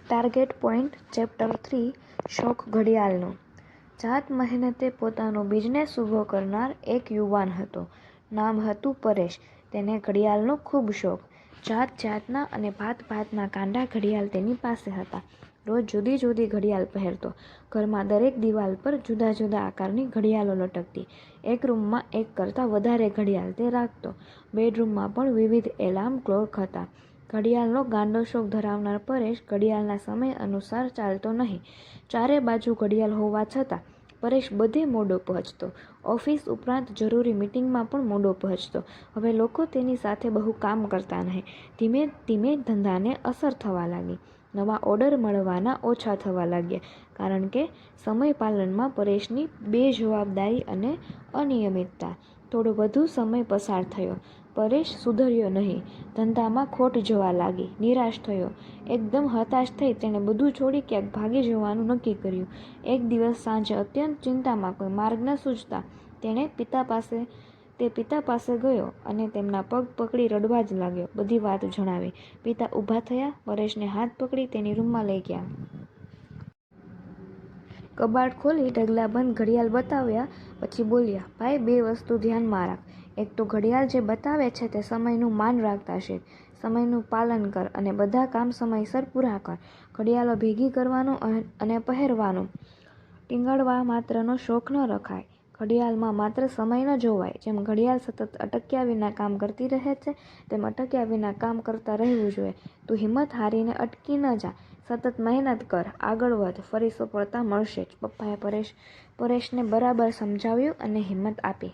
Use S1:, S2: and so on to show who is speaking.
S1: Target point chapter 3 શોખ ઘડિયાળનો. જાત મહેનતે પોતાનો બિઝનેસ ઊભો કરનાર એક યુવાન હતો. નામ હતું પરેશ. તેને ઘડિયાળનો ખૂબ શોખ. જાત જાતના અને ભાત ભાતના કાંડા ઘડિયાળ તેની પાસે હતા. રોજ જુદી જુદી ઘડિયાળ પહેરતો. ઘરમાં દરેક દિવાલ પર જુદા જુદા આકારની ઘડિયાળો લટકતી. એક રૂમમાં એક કરતાં વધારે ઘડિયાળ તે રાખતો. બેડરૂમમાં પણ વિવિધ એલાર્મ ક્લોક હતા. ઘડિયાળનો ગાંડો શોખ ધરાવનાર પરેશ ઘડિયાળના સમય અનુસાર ચાલતો નહીં. ચારે બાજુ ઘડિયાળ હોવા છતાં પરેશ બધે મોડો પહોંચતો. ઓફિસ ઉપરાંત જરૂરી મીટિંગમાં પણ મોડો પહોંચતો. હવે લોકો તેની સાથે બહુ કામ કરતા નહીં. ધીમે ધીમે ધંધાને અસર થવા લાગી. નવા ઓર્ડર મળવાના ઓછા થવા લાગ્યા, કારણ કે સમય પાલનમાં પરેશની બેજવાબદારી અને અનિયમિતતા. થોડો વધુ સમય પસાર થયો. પરેશ સુધર્યો નહીં. ધંધામાં ખોટ જવા લાગી. નિરાશ થયો. એકદમ હતાશ થઈ તેણે બધું છોડી ક્યાંક ભાગી જવાનું નક્કી કર્યું. એક દિવસ સાંજે અત્યંત ચિંતામાં કોઈ માર્ગ ન સૂઝતા તેણે પિતા પાસે ગયો અને તેમના પગ પકડી રડવા જ લાગ્યો. બધી વાત જણાવી. પિતા ઊભા થયા, પરેશને હાથ પકડી તેની રૂમમાં લઈ ગયા. કબાટ ખોલી ઢગલાબંધ ઘડિયાળ બતાવ્યા પછી બોલ્યા, ભાઈ, બે વસ્તુ ધ્યાનમાં રાખ. એક તો ઘડિયાળ જે બતાવે છે તે સમયનું માન રાખતા શીખ. સમયનું પાલન કર અને બધા કામ સમયસર પૂરા કર. ઘડિયાળો ભેગી કરવાનો અને પહેરવાનો ટીંગાડવા માત્રનો શોખ ન રખાય. ઘડિયાળમાં માત્ર સમય ન જોવાય. જેમ ઘડિયાળ સતત અટક્યા વિના કામ કરતી રહે છે, તેમ અટક્યા વિના કામ કરતા રહેવું જોઈએ. તું હિંમત હારીને અટકી ન જા. સતત મહેનત કર, આગળ વધ, ફરી સફળતા મળશે જ. પપ્પાએ પરેશને બરાબર સમજાવ્યું અને હિંમત આપી.